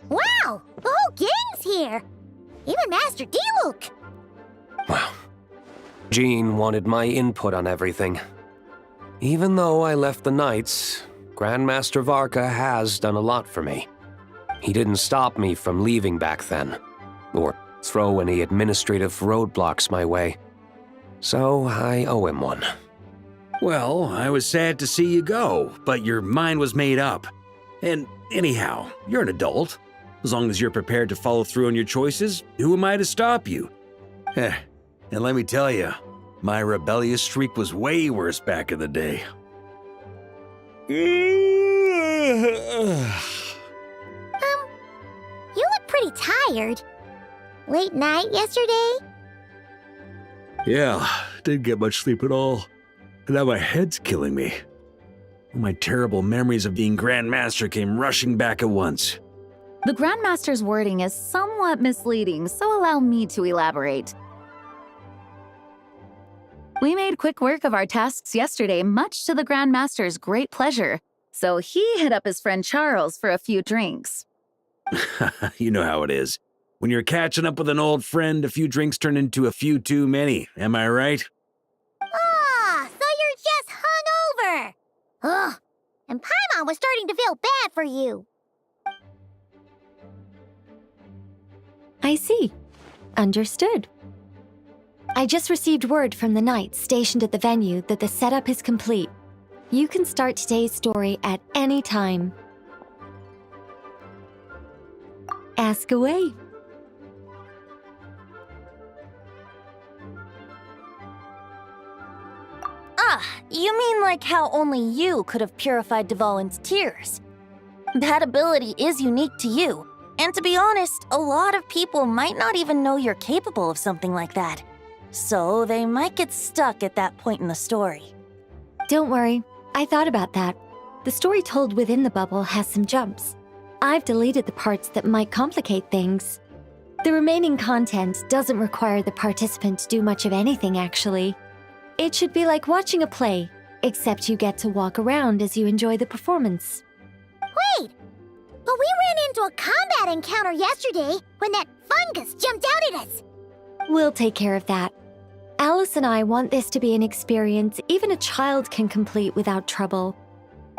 Wow! The whole gang's here! Even Master Diluc! Wow. Jean wanted my input on everything. Even though I left the Knights, Grandmaster Varka has done a lot for me. He didn't stop me from leaving back then, or throw any administrative roadblocks my way. So I owe him one. Well, I was sad to see you go, but your mind was made up. And anyhow, you're an adult. As long as you're prepared to follow through on your choices, who am I to stop you? And let me tell you, my rebellious streak was way worse back in the day. You look pretty tired. Late night yesterday? Yeah, didn't get much sleep at all. And now my head's killing me. My terrible memories of being Grandmaster came rushing back at once. The Grandmaster's wording is somewhat misleading, so allow me to elaborate. We made quick work of our tasks yesterday, much to the Grandmaster's great pleasure, so he hit up his friend Charles for a few drinks. You know how it is. When you're catching up with an old friend, a few drinks turn into a few too many, am I right? Ah, so you're just hungover! Ugh, and Paimon was starting to feel bad for you. I see. Understood. I just received word from the Knights stationed at the venue that the setup is complete. You can start today's story at any time. Ask away. Ah, you mean like how only you could have purified Dvalin's tears? That ability is unique to you, and to be honest, a lot of people might not even know you're capable of something like that. So they might get stuck at that point in the story. Don't worry, I thought about that. The story told within the bubble has some jumps. I've deleted the parts that might complicate things. The remaining content doesn't require the participant to do much of anything, actually. It should be like watching a play, except you get to walk around as you enjoy the performance. Wait! But we ran into a combat encounter yesterday when that fungus jumped out at us! We'll take care of that. Alice and I want this to be an experience even a child can complete without trouble.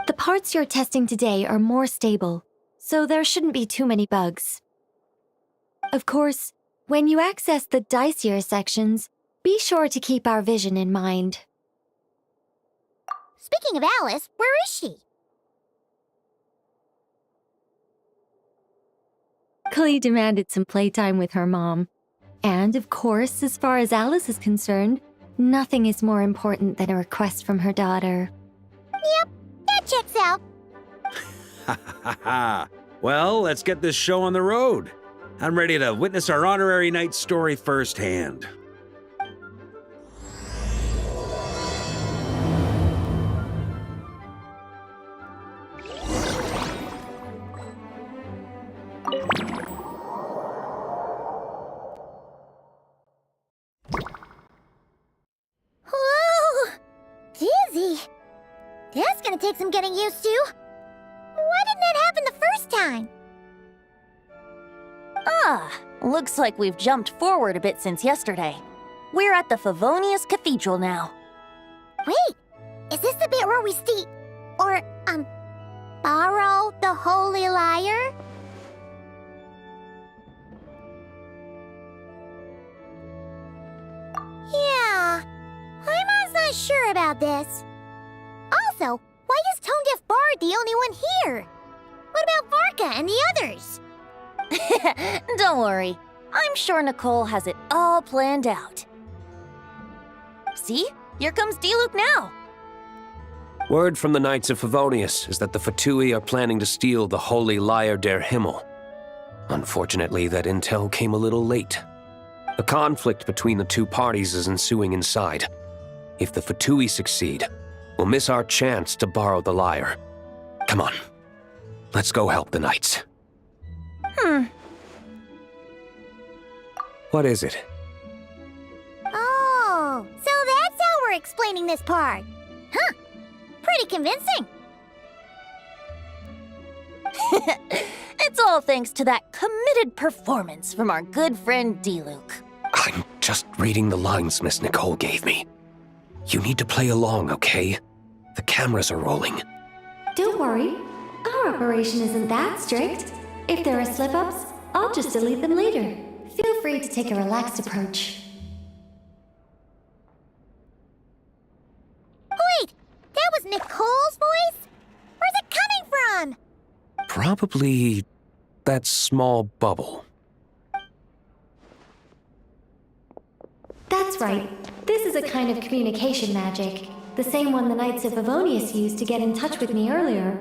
The parts you're testing today are more stable, so there shouldn't be too many bugs. Of course, when you access the dicier sections, be sure to keep our vision in mind. Speaking of Alice, where is she? Klee demanded some playtime with her mom. And, of course, as far as Alice is concerned, nothing is more important than a request from her daughter. Yep, that checks out. Ha ha ha! Well, let's get this show on the road. I'm ready to witness our honorary knight story firsthand. Whoa! Dizzy! That's gonna take some getting used to. Why didn't that happen the first time? Ah, looks like we've jumped forward a bit since yesterday. We're at the Favonius Cathedral now. Wait, is this the bit where we borrow the Holy Lyre? Yeah, I'm not sure about this. Also, why is Tone Deaf Bard the only one here? What about Varka and the others? Don't worry, I'm sure Nicole has it all planned out. See? Here comes Diluc now. Word from the Knights of Favonius is that the Fatui are planning to steal the Holy Lyre der Himmel. Unfortunately, that intel came a little late. A conflict between the two parties is ensuing inside. If the Fatui succeed, we'll miss our chance to borrow the lyre. Come on, let's go help the Knights. What is it? Oh, so that's how we're explaining this part. Huh, pretty convincing. It's all thanks to that committed performance from our good friend D-Luke. I'm just reading the lines Miss Nicole gave me. You need to play along, okay? The cameras are rolling. Don't worry. Our operation isn't that strict. If there are slip-ups, I'll just delete them later. Feel free to take a relaxed approach. Wait, that was Nicole's voice? Where's it coming from? Probably that small bubble. That's right. This is a kind of communication magic. The same one the Knights of Favonius used to get in touch with me earlier.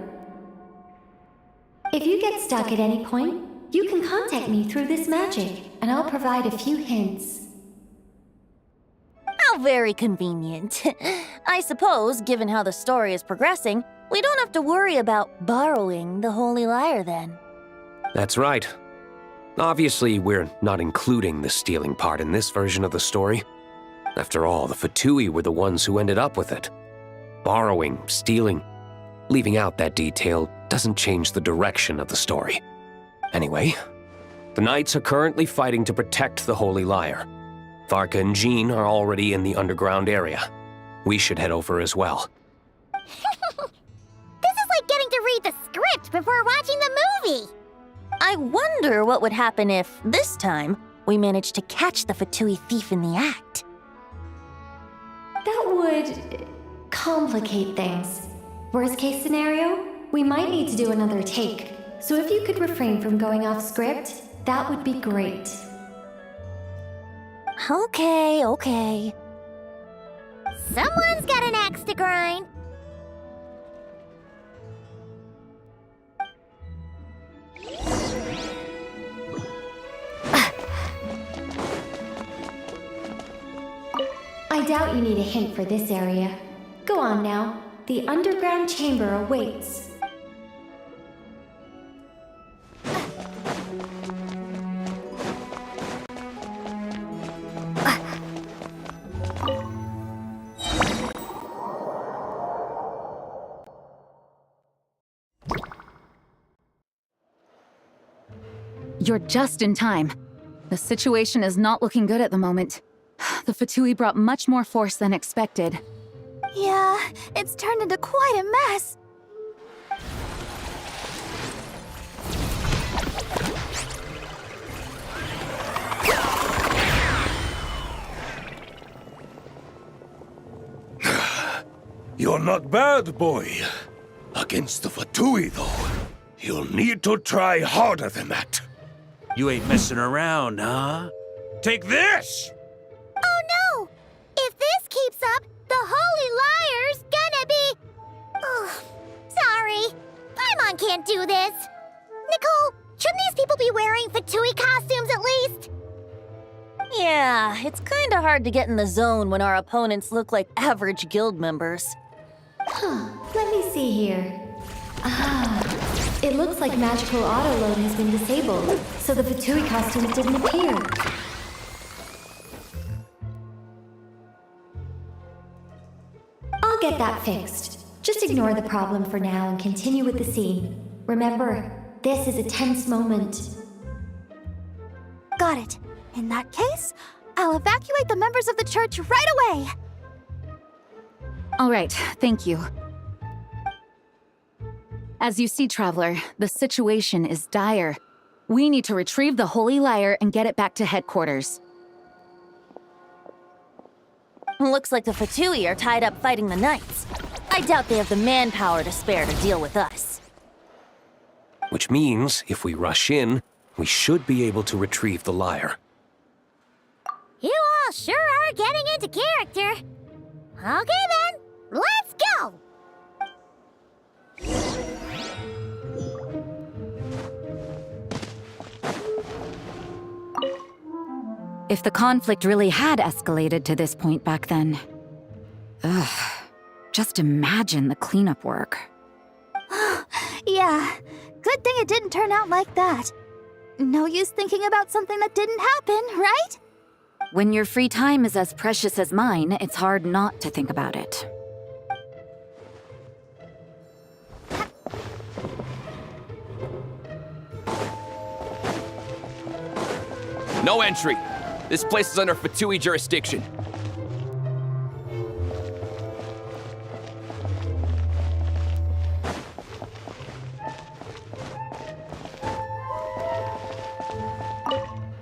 If you get stuck at any point, you can contact me through this magic, and I'll provide a few hints. How very convenient. I suppose, given how the story is progressing, we don't have to worry about borrowing the Holy Lyre then. That's right. Obviously, we're not including the stealing part in this version of the story. After all, the Fatui were the ones who ended up with it. Borrowing, stealing, leaving out that detail doesn't change the direction of the story. Anyway, the Knights are currently fighting to protect the Holy Lyre. Varka and Jean are already in the underground area. We should head over as well. This is like getting to read the script before watching the movie. I wonder what would happen if, this time, we managed to catch the Fatui thief in the act. That would complicate things. Worst case scenario, we might need to do another take. So if you could refrain from going off script, that would be great. Okay. Someone's got an axe to grind. I doubt you need a hint for this area. Go on now. The underground chamber awaits. You're just in time. The situation is not looking good at the moment. The Fatui brought much more force than expected. Yeah, it's turned into quite a mess. You're not bad, boy. Against the Fatui, though, you'll need to try harder than that. You ain't messing around, huh? Take this! Oh no! If this keeps up, the Holy Lyre's gonna be... Oh, sorry. Paimon can't do this. Nicole, shouldn't these people be wearing Fatui costumes at least? Yeah, it's kinda hard to get in the zone when our opponents look like average guild members. Let me see here. It looks like magical autoload has been disabled, so the Fatui costumes didn't appear. I'll get that fixed. Just ignore the problem for now and continue with the scene. Remember, this is a tense moment. Got it. In that case, I'll evacuate the members of the church right away. All right, thank you. As you see, Traveler, the situation is dire. We need to retrieve the Holy Lyre and get it back to headquarters. Looks like the Fatui are tied up fighting the Knights. I doubt they have the manpower to spare to deal with us. Which means, if we rush in, we should be able to retrieve the lyre. You all sure are getting into character. Okay then, let's go! If the conflict really had escalated to this point back then. Ugh. Just imagine the cleanup work. Yeah, good thing it didn't turn out like that. No use thinking about something that didn't happen, right? When your free time is as precious as mine, it's hard not to think about it. No entry. This place is under Fatui jurisdiction.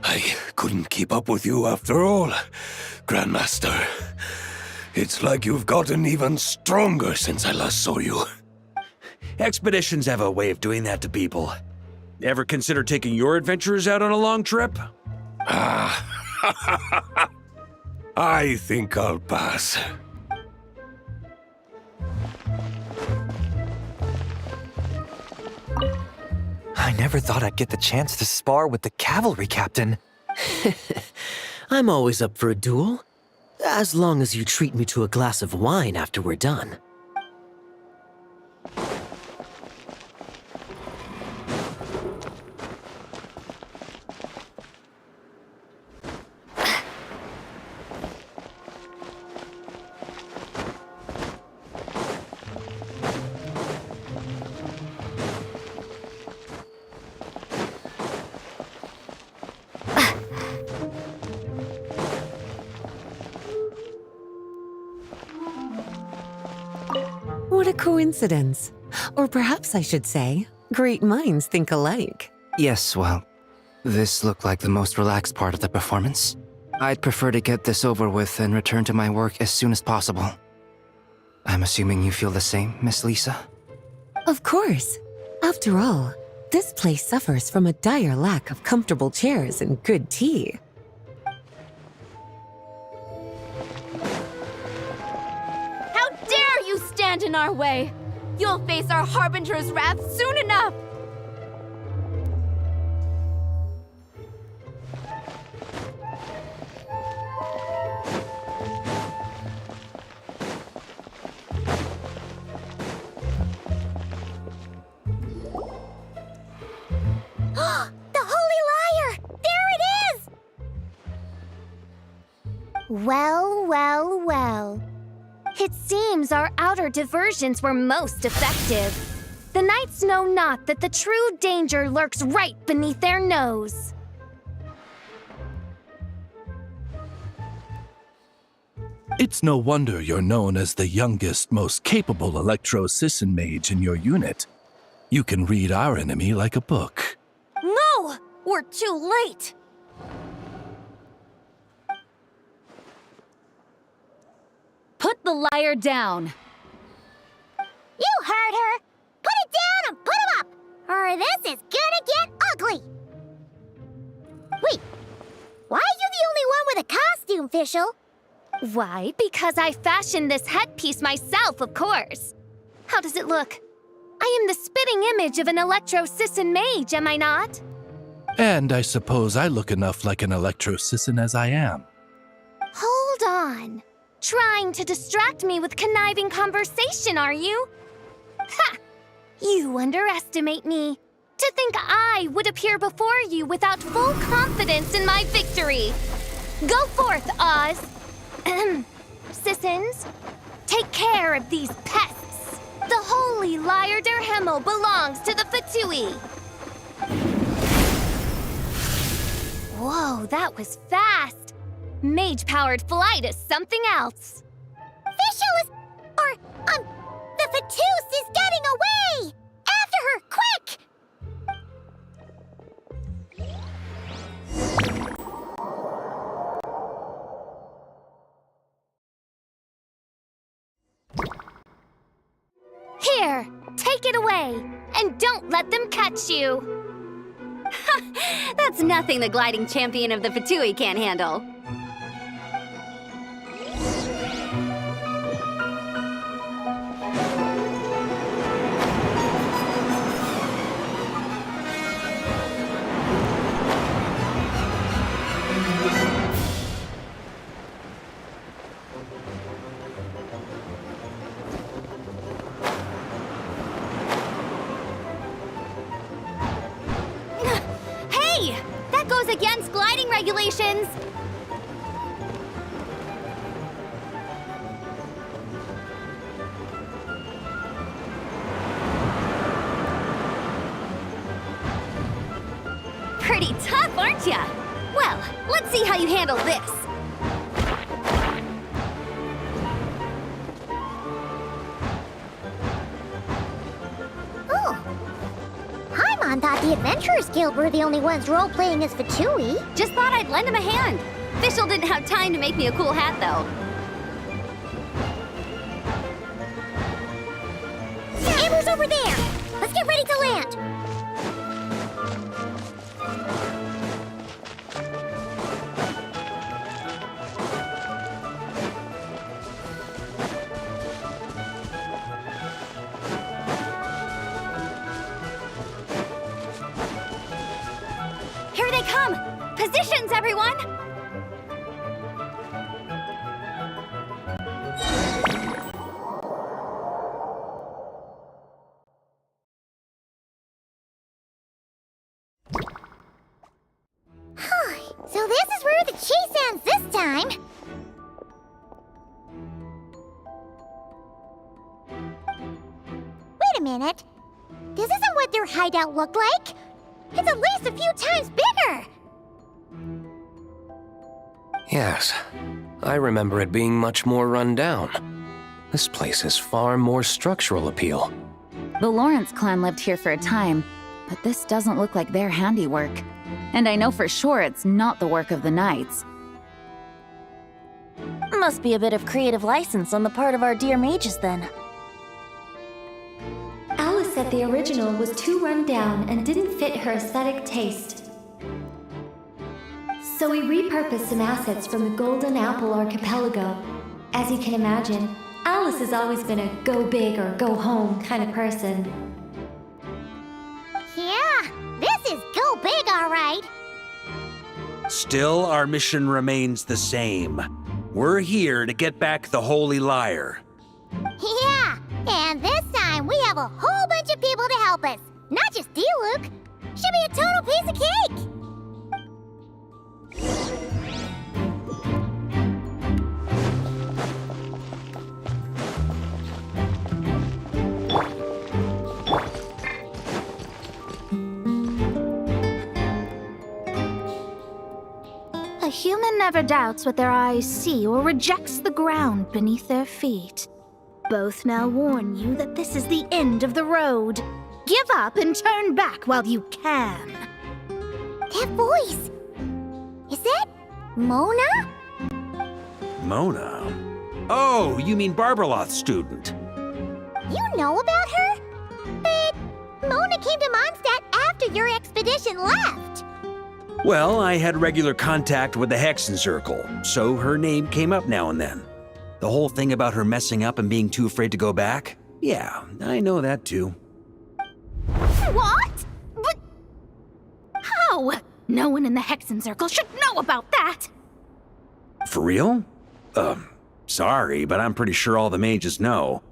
I couldn't keep up with you after all, Grandmaster. It's like you've gotten even stronger since I last saw you. Expeditions have a way of doing that to people. Ever consider taking your adventurers out on a long trip? I think I'll pass. I never thought I'd get the chance to spar with the cavalry captain. I'm always up for a duel. As long as you treat me to a glass of wine after we're done. What a coincidence. Or perhaps I should say, great minds think alike. Yes, well, this looked like the most relaxed part of the performance. I'd prefer to get this over with and return to my work as soon as possible. I'm assuming you feel the same, Miss Lisa? Of course. After all, this place suffers from a dire lack of comfortable chairs and good tea. How dare you stand in our way! You'll face our Harbinger's wrath soon enough! The Holy Liar! There it is! Well, well, well. It seems our outer diversions were most effective. The knights know not that the true danger lurks right beneath their nose. It's no wonder you're known as the youngest, most capable Electro-Sisson mage in your unit. You can read our enemy like a book. No! We're too late! Put the liar down. You heard her! Put it down and put him up! Or this is gonna get ugly! Wait, why are you the only one with a costume, Fischl? Why, because I fashioned this headpiece myself, of course. How does it look? I am the spitting image of an Electro-Sisson mage, am I not? And I suppose I look enough like an Electro-Sisson as I am. Hold on. Trying to distract me with conniving conversation, are you? Ha! You underestimate me. To think I would appear before you without full confidence in my victory. Go forth, Oz. Sissons, take care of these pests. The Holy Liar der Himmel belongs to the Fatui. Whoa, that was fast. Mage-powered flight is something else. Fischl is... the Fatus is getting away! After her, quick! Here, take it away, and don't let them catch you. That's nothing the gliding champion of the Fatui can't handle. goes against gliding regulations! Pretty tough, aren't ya? Well, let's see how you handle this. Oh. Paimon thought the Adventurers Guild were the only ones role-playing as Fatui. Just thought I'd lend him a hand. Fischl didn't have time to make me a cool hat, though. Amber's over there! Let's get ready to land! Here they come! Positions, everyone! So this is where the chase ends this time. Wait a minute. This isn't what their hideout looked like. It's at least a few times bigger. Yes, I remember it being much more run down. This place has far more structural appeal. The Lawrence clan lived here for a time, but this doesn't look like their handiwork. And I know for sure it's not the work of the Knights. Must be a bit of creative license on the part of our dear mages, then. Alice said the original was too run down and didn't fit her aesthetic taste. So we repurposed some assets from the Golden Apple Archipelago. As you can imagine, Alice has always been a go big or go home kind of person. Yeah, this is go big, all right. Still, our mission remains the same. We're here to get back the Holy Lyre. Yeah, and this time we have a whole bunch of people to help us. Not just Diluc. Should be a total piece of cake. A human never doubts what their eyes see or rejects the ground beneath their feet. Both now warn you that this is the end of the road. Give up and turn back while you can. That voice. Is that Mona? Mona? Oh, you mean Barbarloth's student. You know about her? But Mona came to Mondstadt after your expedition left. Well, I had regular contact with the Hexen Circle, so her name came up now and then. The whole thing about her messing up and being too afraid to go back? Yeah, I know that too. What? But how? No one in the Hexen Circle should know about that. For real? Sorry, but I'm pretty sure all the mages know.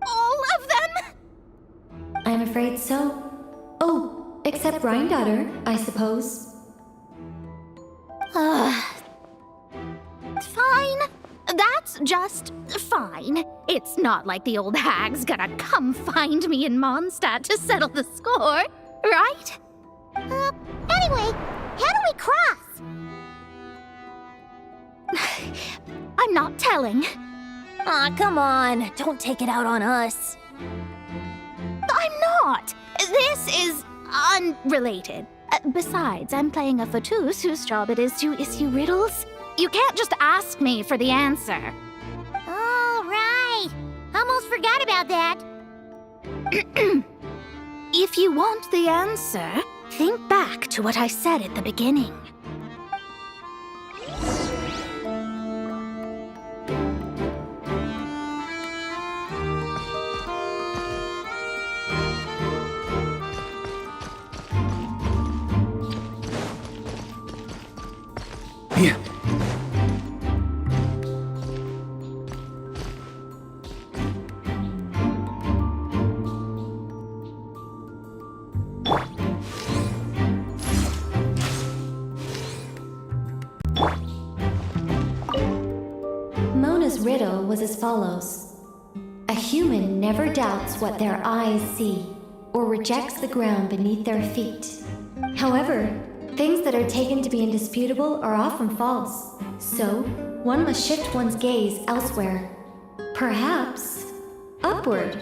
All of them? I'm afraid so. Oh, except Granddaughter, I suppose. Fine. That's just fine. It's not like the old hag's gonna come find me in Mondstadt to settle the score, right? Anyway, how do we cross? I'm not telling. Aw, come on. Don't take it out on us. I'm not. This is unrelated. Besides, I'm playing a Fatus whose job it is to issue riddles. You can't just ask me for the answer. All right. Almost forgot about that. If you want the answer, think back to what I said at the beginning. Yeah. was as follows. A human never doubts what their eyes see, or rejects the ground beneath their feet. However, things that are taken to be indisputable are often false, so one must shift one's gaze elsewhere. Perhaps upward.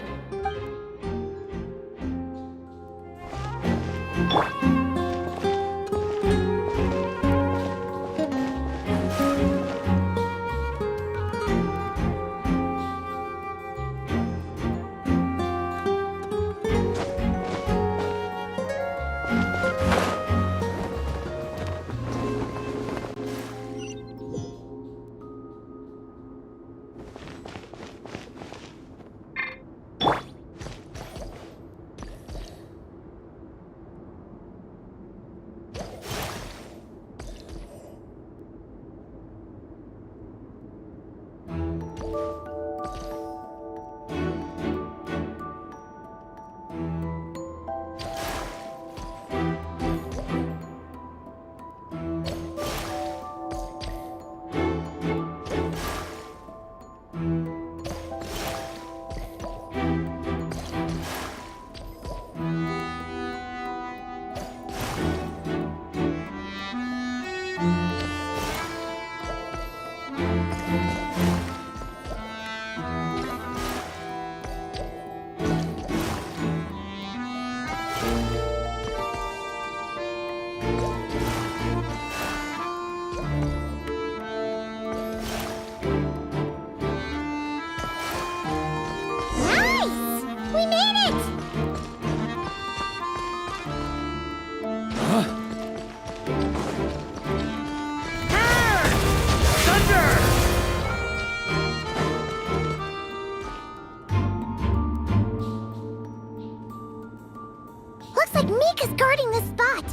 guarding this spot.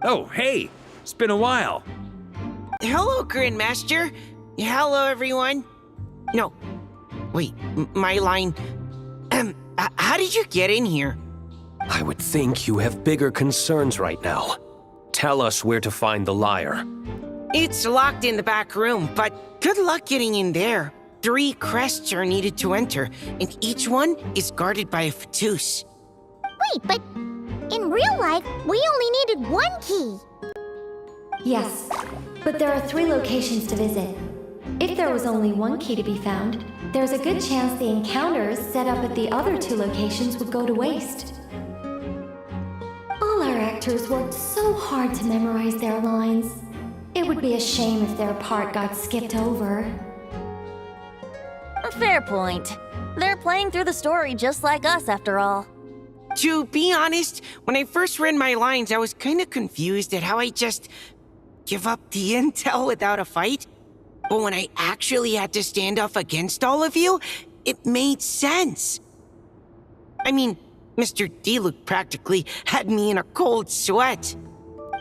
Oh, hey! It's been a while. Hello, Grandmaster. Hello, everyone. No. Wait, my line. How did you get in here? I would think you have bigger concerns right now. Tell us where to find the lyre. It's locked in the back room, but good luck getting in there. 3 crests are needed to enter, and each one is guarded by a Fatus. Wait, but in real life, we only needed 1 key. Yes, but there are 3 locations to visit. If there was only 1 key to be found, there's a good chance the encounters set up at the other 2 locations would go to waste. All our actors worked so hard to memorize their lines. It would be a shame if their part got skipped over. Fair point. They're playing through the story just like us, after all. To be honest, when I first read my lines, I was kind of confused at how I just give up the intel without a fight. But when I actually had to stand up against all of you, it made sense. I mean, Mr. D-Luke practically had me in a cold sweat.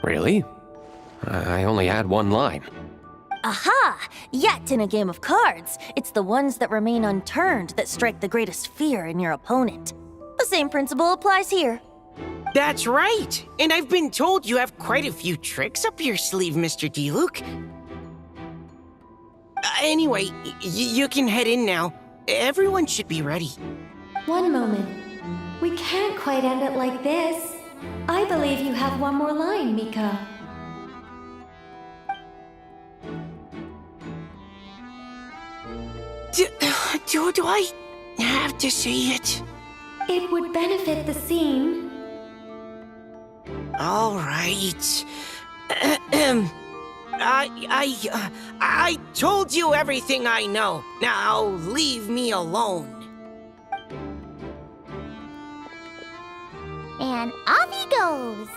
Really? I only had 1 line. Aha! Yet in a game of cards, it's the ones that remain unturned that strike the greatest fear in your opponent. The same principle applies here. That's right! And I've been told you have quite a few tricks up your sleeve, Mr. D-Luke. Anyway, you can head in now. Everyone should be ready. 1 moment. We can't quite end it like this. I believe you have 1 more line, Mika. Do I have to say it? It would benefit the scene. All right. I told you everything I know. Now leave me alone. And off he goes.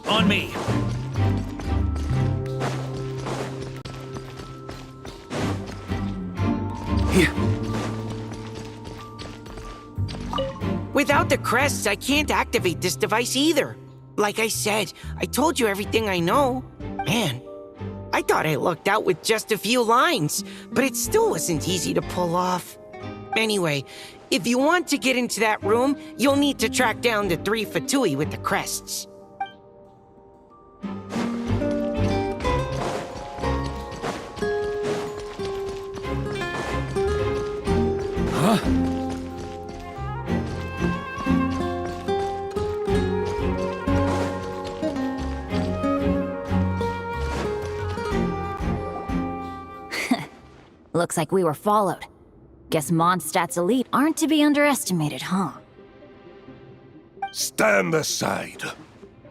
On me. Here. Without the crests, I can't activate this device either. Like I said, I told you everything I know. Man, I thought I lucked out with just a few lines, but it still wasn't easy to pull off. Anyway, if you want to get into that room, you'll need to track down the 3 Fatui with the crests. Looks like we were followed. Guess Mondstadt's elite aren't to be underestimated, huh? Stand aside.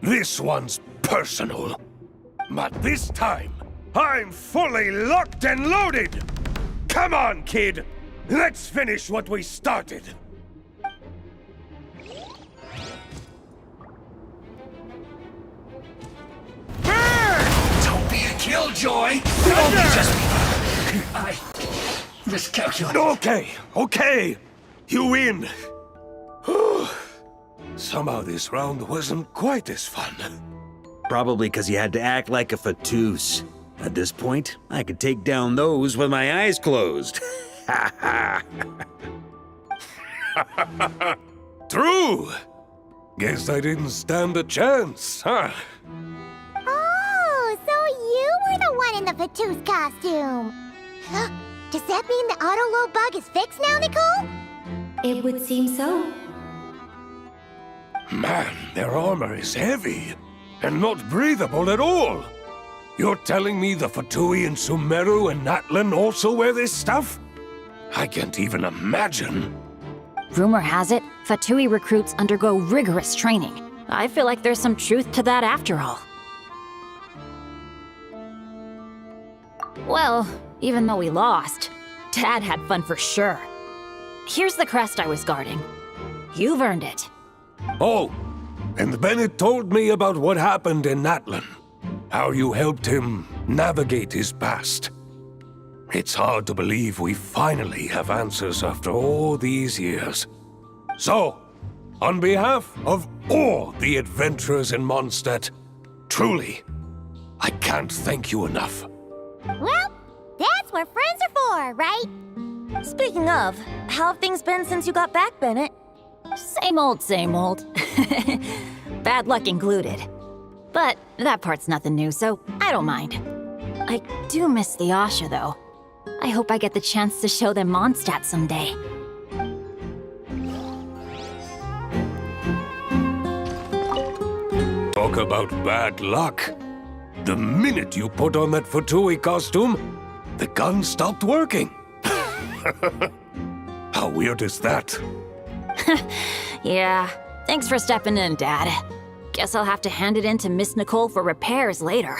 This one's personal. But this time, I'm fully locked and loaded! Come on, kid! Let's finish what we started! Don't be a killjoy! I miscalculated. Okay. You win. Somehow this round wasn't quite as fun. Probably because you had to act like a fatous. At this point, I could take down those with my eyes closed. True! Guess I didn't stand a chance, huh? Oh, so you were the one in the Fatous costume. Does that mean the auto-load bug is fixed now, Nicole? It would seem so. Man, their armor is heavy, and not breathable at all. You're telling me the Fatui in Sumeru and Natlan also wear this stuff? I can't even imagine. Rumor has it, Fatui recruits undergo rigorous training. I feel like there's some truth to that after all. Well, even though we lost, Dad had fun for sure. Here's the crest I was guarding. You've earned it. Oh, and Bennett told me about what happened in Natlan. How you helped him navigate his past. It's hard to believe we finally have answers after all these years. So, on behalf of all the adventurers in Mondstadt, truly, I can't thank you enough. Well, that's what friends are for, right? Speaking of, how have things been since you got back, Bennett? Same old, same old. Bad luck included. But that part's nothing new, so I don't mind. I do miss the Asha, though. I hope I get the chance to show them Mondstadt someday. Talk about bad luck. The minute you put on that Fatui costume, the gun stopped working. How weird is that? Yeah, thanks for stepping in, Dad. Guess I'll have to hand it in to Miss Nicole for repairs later.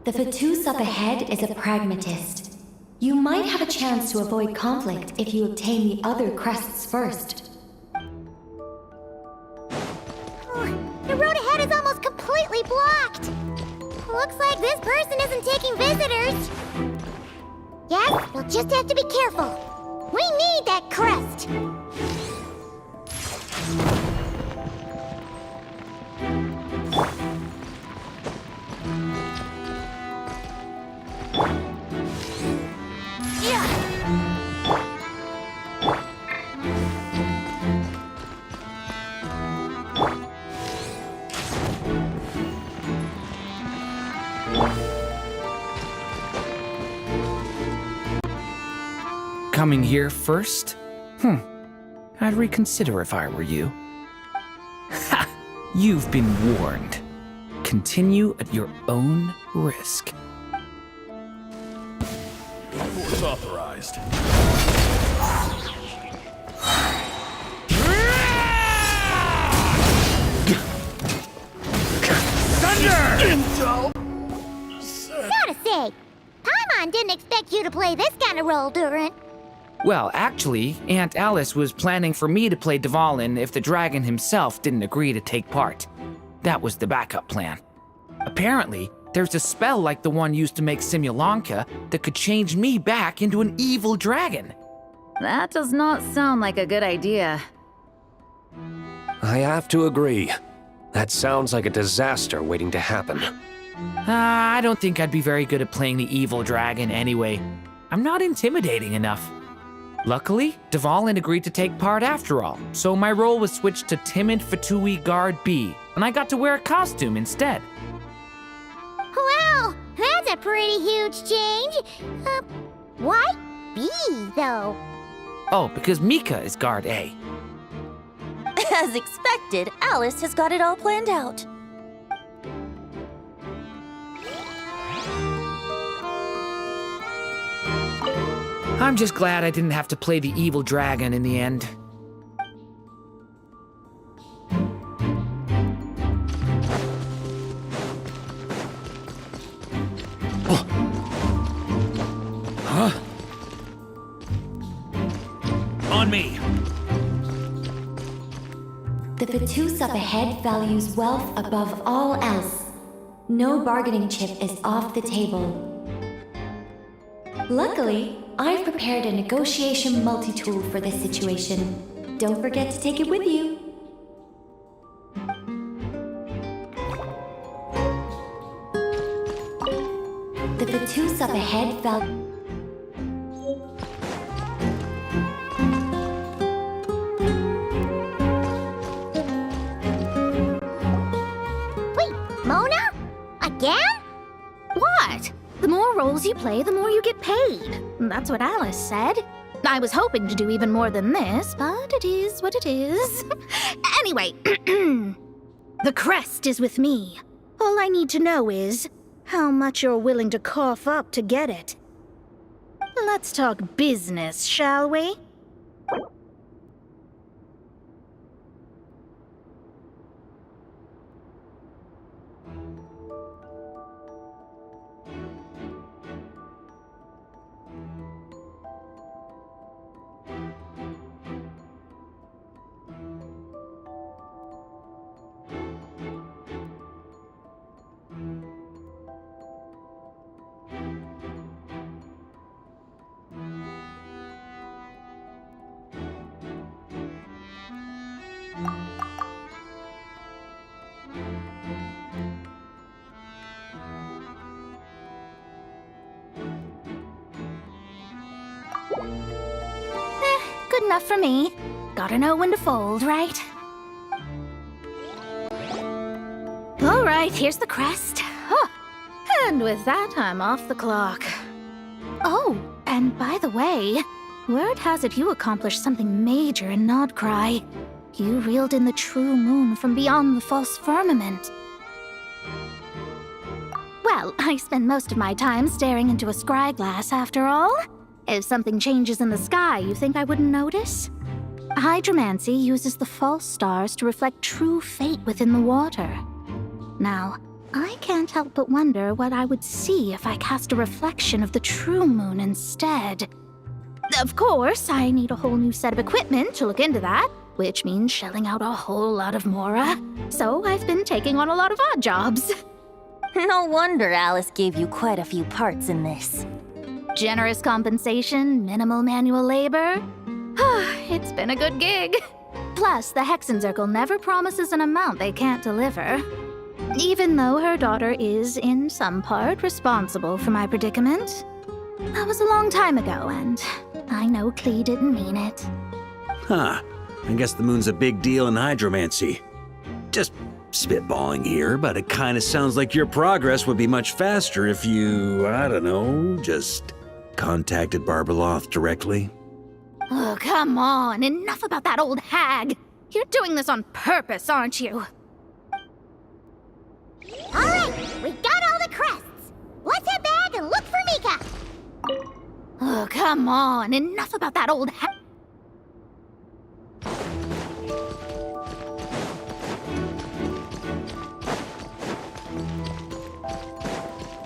The Fatous up ahead is a pragmatist. You might have a chance to avoid conflict if you obtain the other crests first. The road ahead is almost completely blocked. Looks like this person isn't taking visitors. Yes, we'll just have to be careful. We need that crest. Coming here first? I'd reconsider if I were you. Ha! You've been warned. Continue at your own risk. Force authorized. Thunder! Gotta say, Paimon didn't expect you to play this kind of role, Durant. Well, actually, Aunt Alice was planning for me to play Dvalin if the dragon himself didn't agree to take part. That was the backup plan. Apparently, there's a spell like the one used to make Simulanka that could change me back into an evil dragon. That does not sound like a good idea. I have to agree. That sounds like a disaster waiting to happen. I don't think I'd be very good at playing the evil dragon anyway. I'm not intimidating enough. Luckily, Dvalin agreed to take part after all, so my role was switched to timid Fatui Guard B, and I got to wear a costume instead. Wow, that's a pretty huge change. Why B, though? Oh, because Mika is guard A. As expected, Alice has got it all planned out. I'm just glad I didn't have to play the evil dragon in the end. Huh? On me! The Vatus up ahead values wealth above all else. No bargaining chip is off the table. Luckily, I've prepared a negotiation multi-tool for this situation. Don't forget to take it with you. The Vatus up ahead Wait, Mona? Again? What? The more roles you play, the more you get paid. That's what Alice said. I was hoping to do even more than this, but it is what it is. Anyway, the crest is with me. All I need to know is how much you're willing to cough up to get it. Let's talk business, shall we? Good enough for me. Gotta know when to fold, right? All right, here's the crest. Huh. And with that, I'm off the clock. Oh, and by the way, word has it you accomplished something major in Nodcry. You reeled in the true moon from beyond the false firmament. Well, I spend most of my time staring into a scry glass, after all. If something changes in the sky, you think I wouldn't notice? Hydromancy uses the false stars to reflect true fate within the water. Now, I can't help but wonder what I would see if I cast a reflection of the true moon instead. Of course, I need a whole new set of equipment to look into that, which means shelling out a whole lot of mora. So I've been taking on a lot of odd jobs. No wonder Alice gave you quite a few parts in this. Generous compensation, minimal manual labor. It's been a good gig. Plus, the Hexen Circle never promises an amount they can't deliver. Even though her daughter is, in some part, responsible for my predicament. That was a long time ago, and I know Klee didn't mean it. Huh. I guess the moon's a big deal in hydromancy. Just spitballing here, but it kinda sounds like your progress would be much faster if you, I don't know, just contacted Barbeloth directly. Oh, come on. Enough about that old hag. You're doing this on purpose, aren't you? All right, we got all the crests. Let's head back and look for Mika. Oh, come on. Enough about that old hag.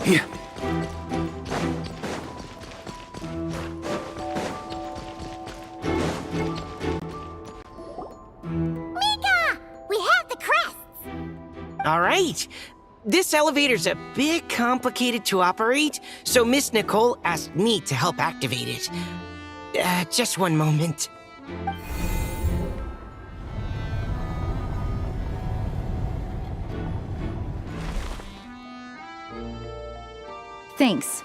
Here. All right. This elevator's a bit complicated to operate, so Miss Nicole asked me to help activate it. Just one moment. Thanks.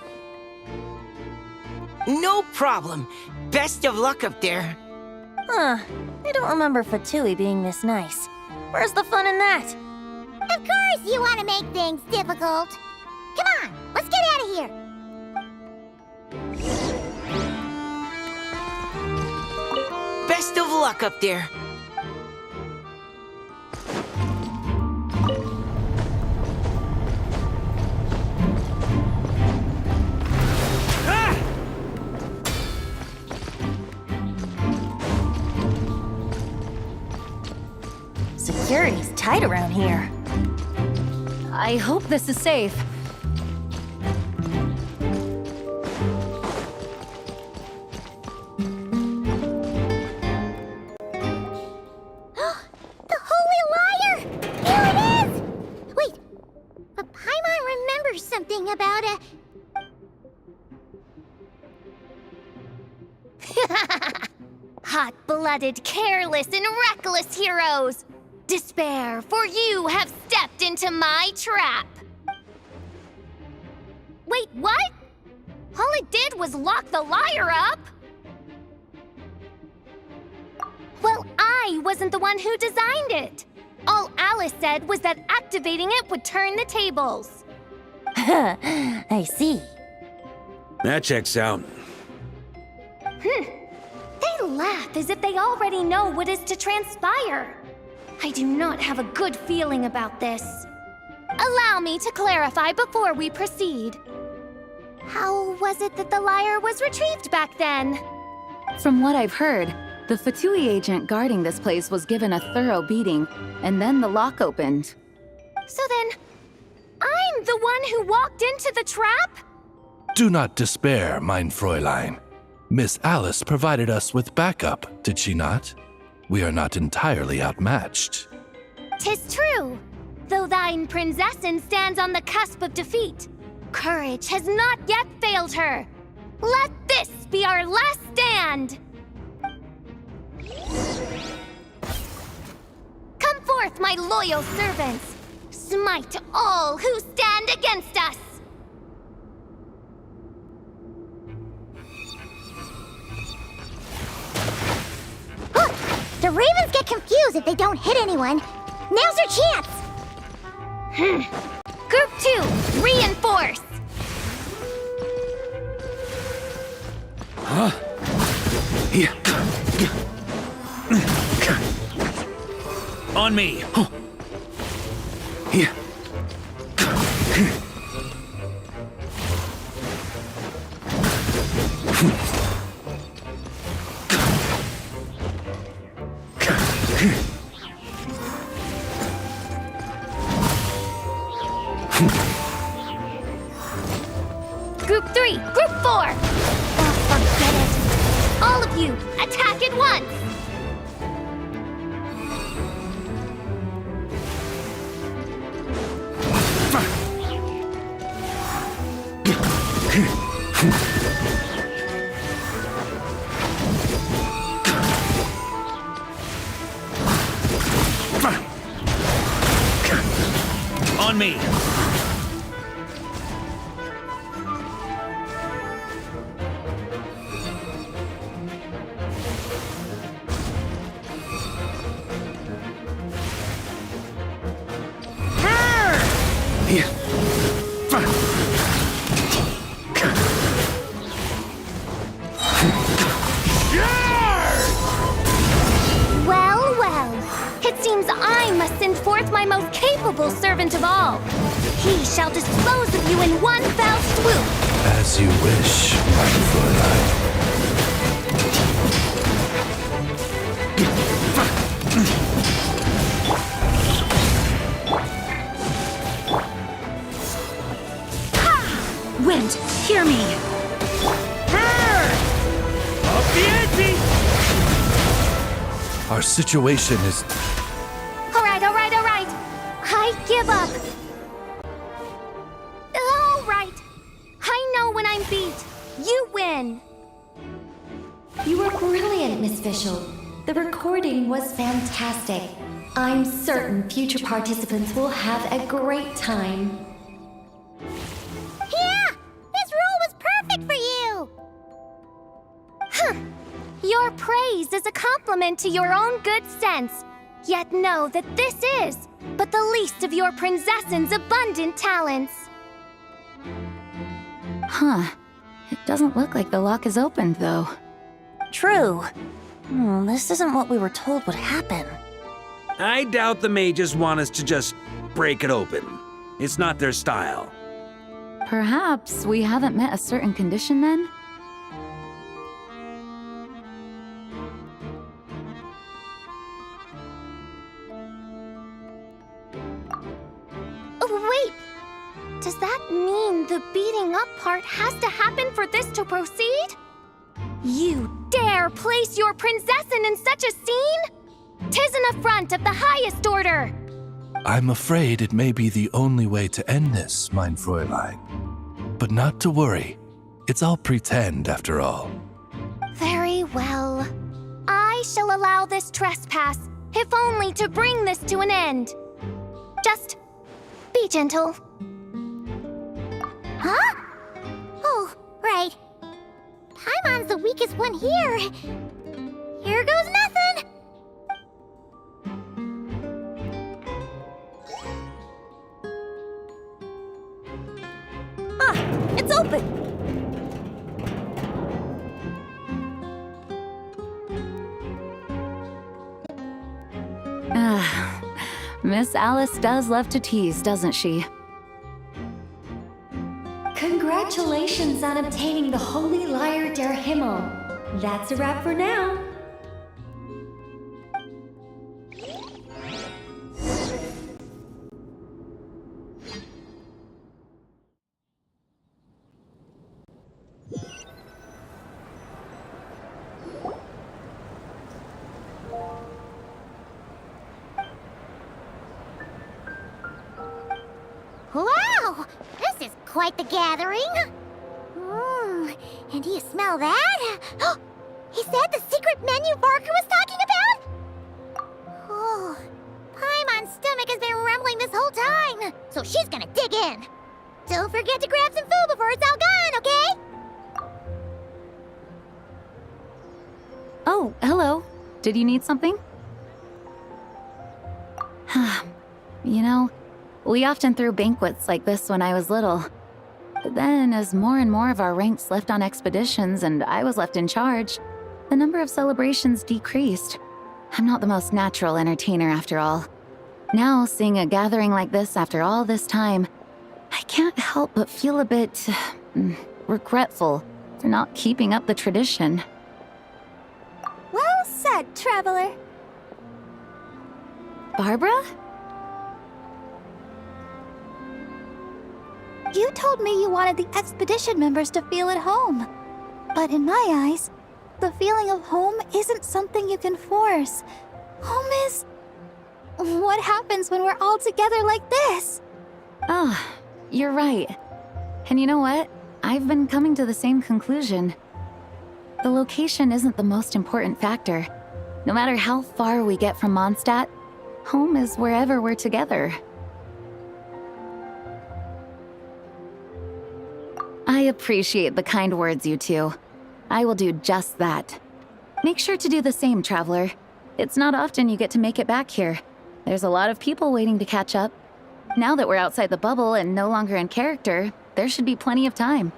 No problem. Best of luck up there. Huh. I don't remember Fatui being this nice. Where's the fun in that? Of course you want to make things difficult. Come on, let's get out of here. Best of luck up there. Security's tight around here. I hope this is safe. The Holy Liar! Here it is! Wait, but Paimon remembers something about a... Hot-blooded, careless, and reckless heroes! Despair, for you have stepped into my trap! Wait, what? All it did was lock the liar up? Well, I wasn't the one who designed it. All Alice said was that activating it would turn the tables. I see. That checks out. They laugh as if they already know what is to transpire. I do not have a good feeling about this. Allow me to clarify before we proceed. How was it that the liar was retrieved back then? From what I've heard, the Fatui agent guarding this place was given a thorough beating, and then the lock opened. So then, I'm the one who walked into the trap? Do not despair, mein Fräulein. Miss Alice provided us with backup, did she not? We are not entirely outmatched. 'Tis true. Though thine Prinzessin stands on the cusp of defeat, courage has not yet failed her. Let this be our last stand! Come forth, my loyal servants! Smite all who stand against us! The Ravens get confused if they don't hit anyone. Now's your chance! Group 2, reinforce! Huh? Yeah. On me! Yeah. Group 3, Group 4! Oh, forget it! All of you, attack at once! On me! Well, well. It seems I must send forth my most capable servant of all. He shall dispose of you in one fell swoop. As you wish, mein Fräulein. Wind, hear me! Up the ante! Our situation is... All right. I give up. All right. I know when I'm beat. You win. You were brilliant, Miss Fischl. The recording was fantastic. I'm certain future participants will have a great time. Yeah! This role was perfect for you! Your praise is a compliment to your own good sense. Yet know that this is, but the least of your princess's abundant talents. Huh. It doesn't look like the lock is opened, though. True. This isn't what we were told would happen. I doubt the mages want us to just break it open. It's not their style. Perhaps we haven't met a certain condition then? Oh, wait! Does that mean the beating up part has to happen for this to proceed? You dare place your princessin in such a scene? 'Tis an affront of the highest order! I'm afraid it may be the only way to end this, mein Fräulein. But not to worry. It's all pretend, after all. Very well. I shall allow this trespass, if only to bring this to an end. Just be gentle. Huh? Oh, right. Paimon's the weakest one here. Here goes nothing! It's open! Miss Alice does love to tease, doesn't she? Congratulations on obtaining the Holy Lyre der Himmel. That's a wrap for now. Wow! This is quite the gathering! And do you smell that? Is that the secret menu Barker was talking about? Oh, Paimon's stomach has been rumbling this whole time, so she's gonna dig in. Don't forget to grab some food before it's all gone, okay? Oh, hello. Did you need something? You know, we often threw banquets like this when I was little. But then, as more and more of our ranks left on expeditions and I was left in charge, the number of celebrations decreased. I'm not the most natural entertainer after all. Now, seeing a gathering like this after all this time, I can't help but feel a bit regretful for not keeping up the tradition. Well said, traveler. Barbara? You told me you wanted the expedition members to feel at home. But in my eyes, the feeling of home isn't something you can force. Home is... what happens when we're all together like this? Oh, you're right. And you know what? I've been coming to the same conclusion. The location isn't the most important factor. No matter how far we get from Mondstadt, home is wherever we're together. I appreciate the kind words, you two. I will do just that. Make sure to do the same, traveler. It's not often you get to make it back here. There's a lot of people waiting to catch up. Now that we're outside the bubble and no longer in character, there should be plenty of time.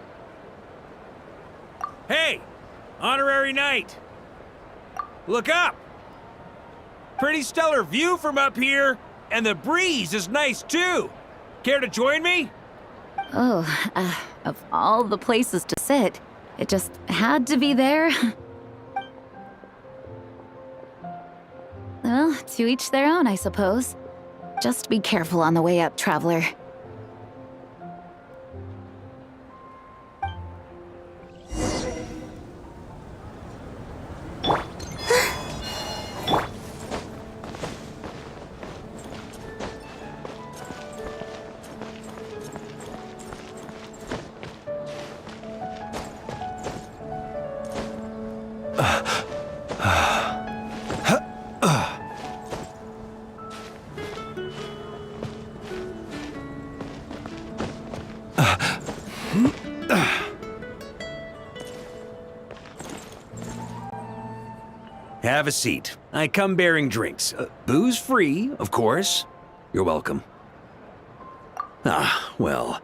Hey! Honorary Knight! Look up! Pretty stellar view from up here, and the breeze is nice too. Care to join me? Oh, of all the places to sit, it just had to be there. Well, to each their own, I suppose. Just be careful on the way up, traveler. Have a seat. I come bearing drinks. Booze free, of course. You're welcome. Ah, well,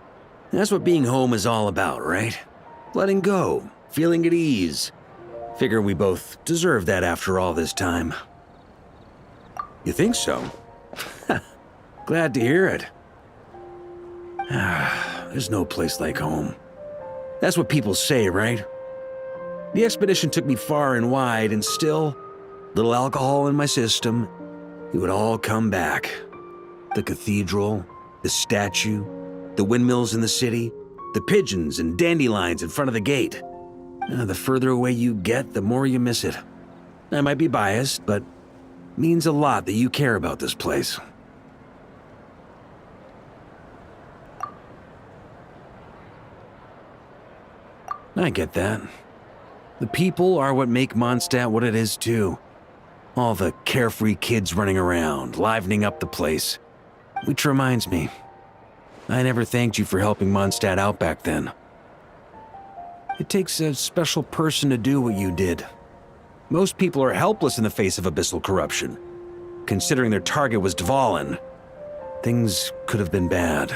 that's what being home is all about, right? Letting go, feeling at ease. Figure we both deserve that after all this time. You think so? Glad to hear it. There's no place like home. That's what people say, right? The expedition took me far and wide, and still, little alcohol in my system, it would all come back. The cathedral, the statue, the windmills in the city, the pigeons and dandelions in front of the gate. The further away you get, the more you miss it. I might be biased, but it means a lot that you care about this place. I get that. The people are what make Mondstadt what it is, too. All the carefree kids running around, livening up the place. Which reminds me, I never thanked you for helping Mondstadt out back then. It takes a special person to do what you did. Most people are helpless in the face of abyssal corruption. Considering their target was Dvalin, things could have been bad.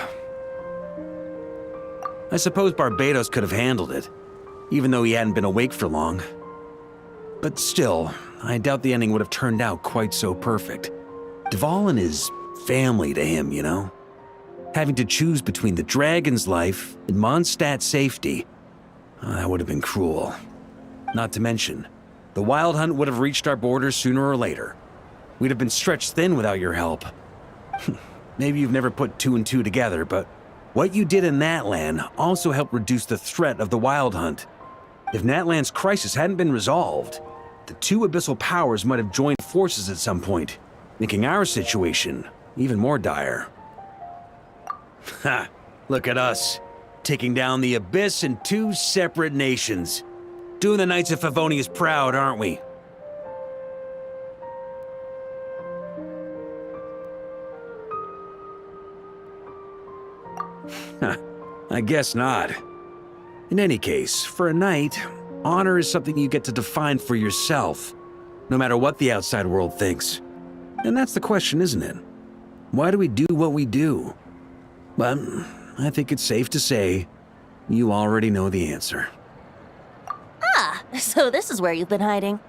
I suppose Barbados could have handled it, even though he hadn't been awake for long. But still, I doubt the ending would have turned out quite so perfect. Dvalin is family to him, you know? Having to choose between the dragon's life and Mondstadt's safety, that would have been cruel. Not to mention, the Wild Hunt would have reached our borders sooner or later. We'd have been stretched thin without your help. Maybe you've never put two and two together, but what you did in Natlan also helped reduce the threat of the Wild Hunt. If Natlan's crisis hadn't been resolved, the two abyssal powers might have joined forces at some point, making our situation even more dire. Ha! Look at us, taking down the Abyss in two separate nations. Doing the Knights of Favonius proud, aren't we? I guess not. In any case, for a knight, honor is something you get to define for yourself, no matter what the outside world thinks. And that's the question, isn't it? Why do we do what we do? But I think it's safe to say you already know the answer. Ah, so this is where you've been hiding.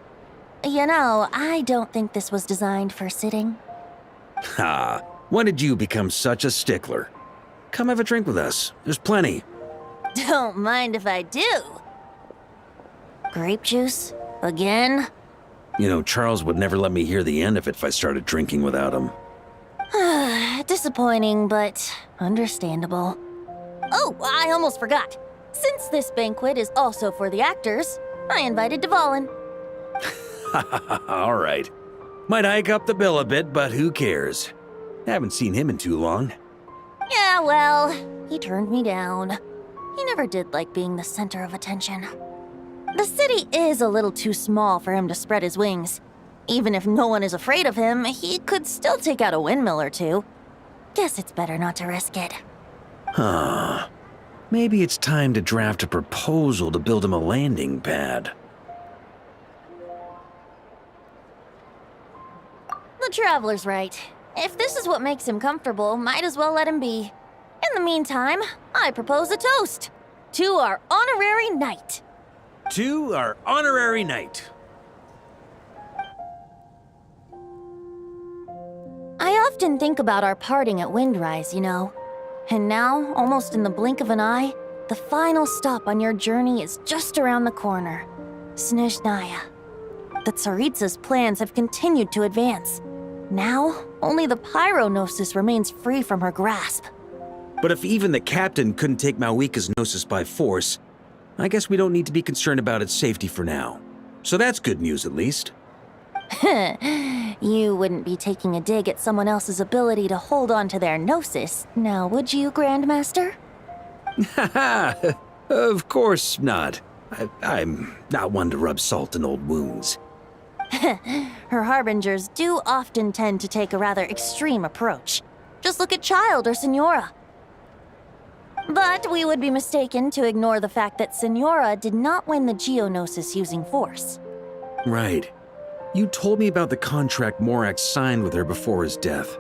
You know, I don't think this was designed for sitting. Ha! When did you become such a stickler? Come have a drink with us. There's plenty. Don't mind if I do. Grape juice? Again? You know, Charles would never let me hear the end of it if I started drinking without him. Disappointing, but understandable. Oh, I almost forgot. Since this banquet is also for the actors, I invited Dvalin. All right. Might hike up the bill a bit, but who cares? Haven't seen him in too long. Yeah, well, he turned me down. He never did like being the center of attention. The city is a little too small for him to spread his wings. Even if no one is afraid of him, he could still take out a windmill or two. Guess it's better not to risk it. Huh. Maybe it's time to draft a proposal to build him a landing pad. The Traveler's right. If this is what makes him comfortable, might as well let him be. In the meantime, I propose a toast to our honorary knight. To our honorary knight. I often think about our parting at Windrise, you know. And now, almost in the blink of an eye, the final stop on your journey is just around the corner. Snezhnaya. The Tsaritsa's plans have continued to advance. Now, only the Pyronosis remains free from her grasp. But if even the captain couldn't take Malwika's Gnosis by force, I guess we don't need to be concerned about its safety for now. So that's good news, at least. You wouldn't be taking a dig at someone else's ability to hold on to their Gnosis, now would you, Grandmaster? Haha, of course not. I'm not one to rub salt in old wounds. Her harbingers do often tend to take a rather extreme approach. Just look at Child or Signora. But we would be mistaken to ignore the fact that Signora did not win the Geonosis using force. Right. You told me about the contract Morak signed with her before his death.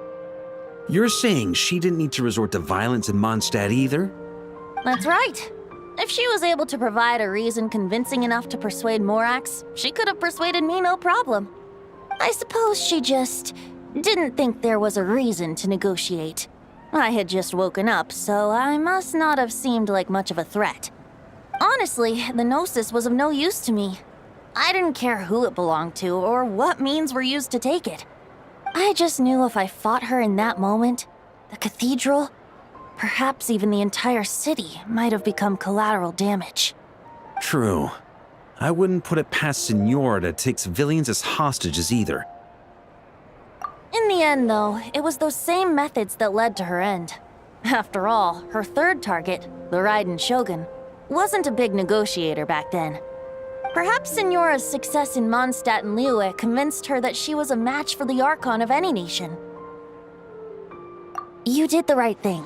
You're saying she didn't need to resort to violence in Mondstadt either? That's right. If she was able to provide a reason convincing enough to persuade Morax, she could have persuaded me no problem. I suppose she just didn't think there was a reason to negotiate. I had just woken up, so I must not have seemed like much of a threat. Honestly, the Gnosis was of no use to me. I didn't care who it belonged to or what means were used to take it. I just knew if I fought her in that moment, the cathedral, perhaps even the entire city, might have become collateral damage. True. I wouldn't put it past Senor to take civilians as hostages either. In the end, though, it was those same methods that led to her end. After all, her third target, the Raiden Shogun, wasn't a big negotiator back then. Perhaps Senora's success in Mondstadt and Liyue convinced her that she was a match for the Archon of any nation. You did the right thing.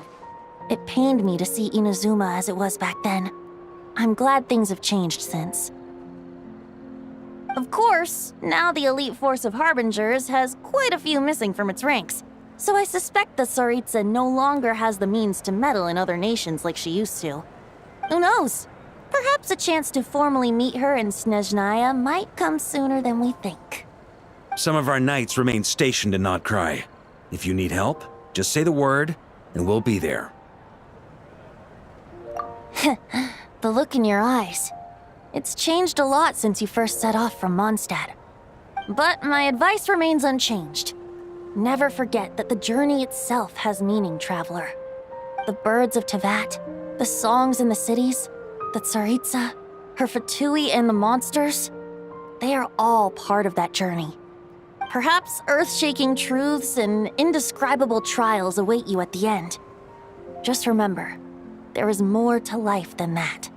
It pained me to see Inazuma as it was back then. I'm glad things have changed since. Of course, now the elite force of Harbingers has quite a few missing from its ranks, so I suspect the Tsaritsa no longer has the means to meddle in other nations like she used to. Who knows? Perhaps a chance to formally meet her in Snezhnaya might come sooner than we think. Some of our knights remain stationed in Not Cry. If you need help, just say the word, and we'll be there. The look in your eyes. It's changed a lot since you first set off from Mondstadt. But my advice remains unchanged. Never forget that the journey itself has meaning, traveler. The birds of Tevat, the songs in the cities, the Tsaritsa, her Fatui and the monsters, they are all part of that journey. Perhaps earth-shaking truths and indescribable trials await you at the end. Just remember, there is more to life than that.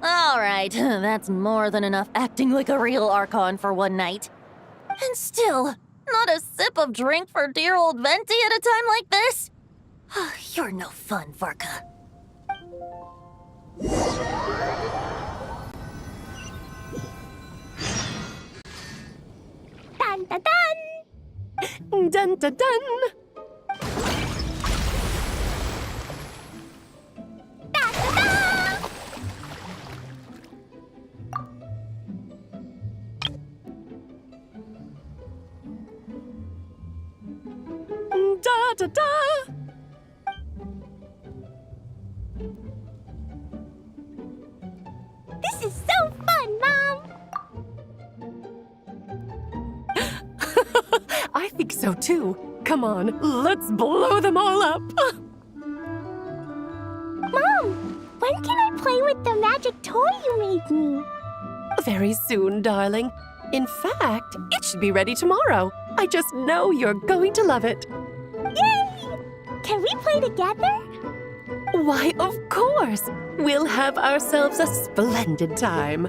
All right, that's more than enough acting like a real Archon for one night. And still, not a sip of drink for dear old Venti at a time like this? You're no fun, Varka. Dun dun dun! Dun dun dun! Da da da! This is so fun, Mom! I think so too. Come on, let's blow them all up. Mom, when can I play with the magic toy you made me? Very soon, darling. In fact, it should be ready tomorrow. I just know you're going to love it. Yay! Can we play together? Why, of course! We'll have ourselves a splendid time.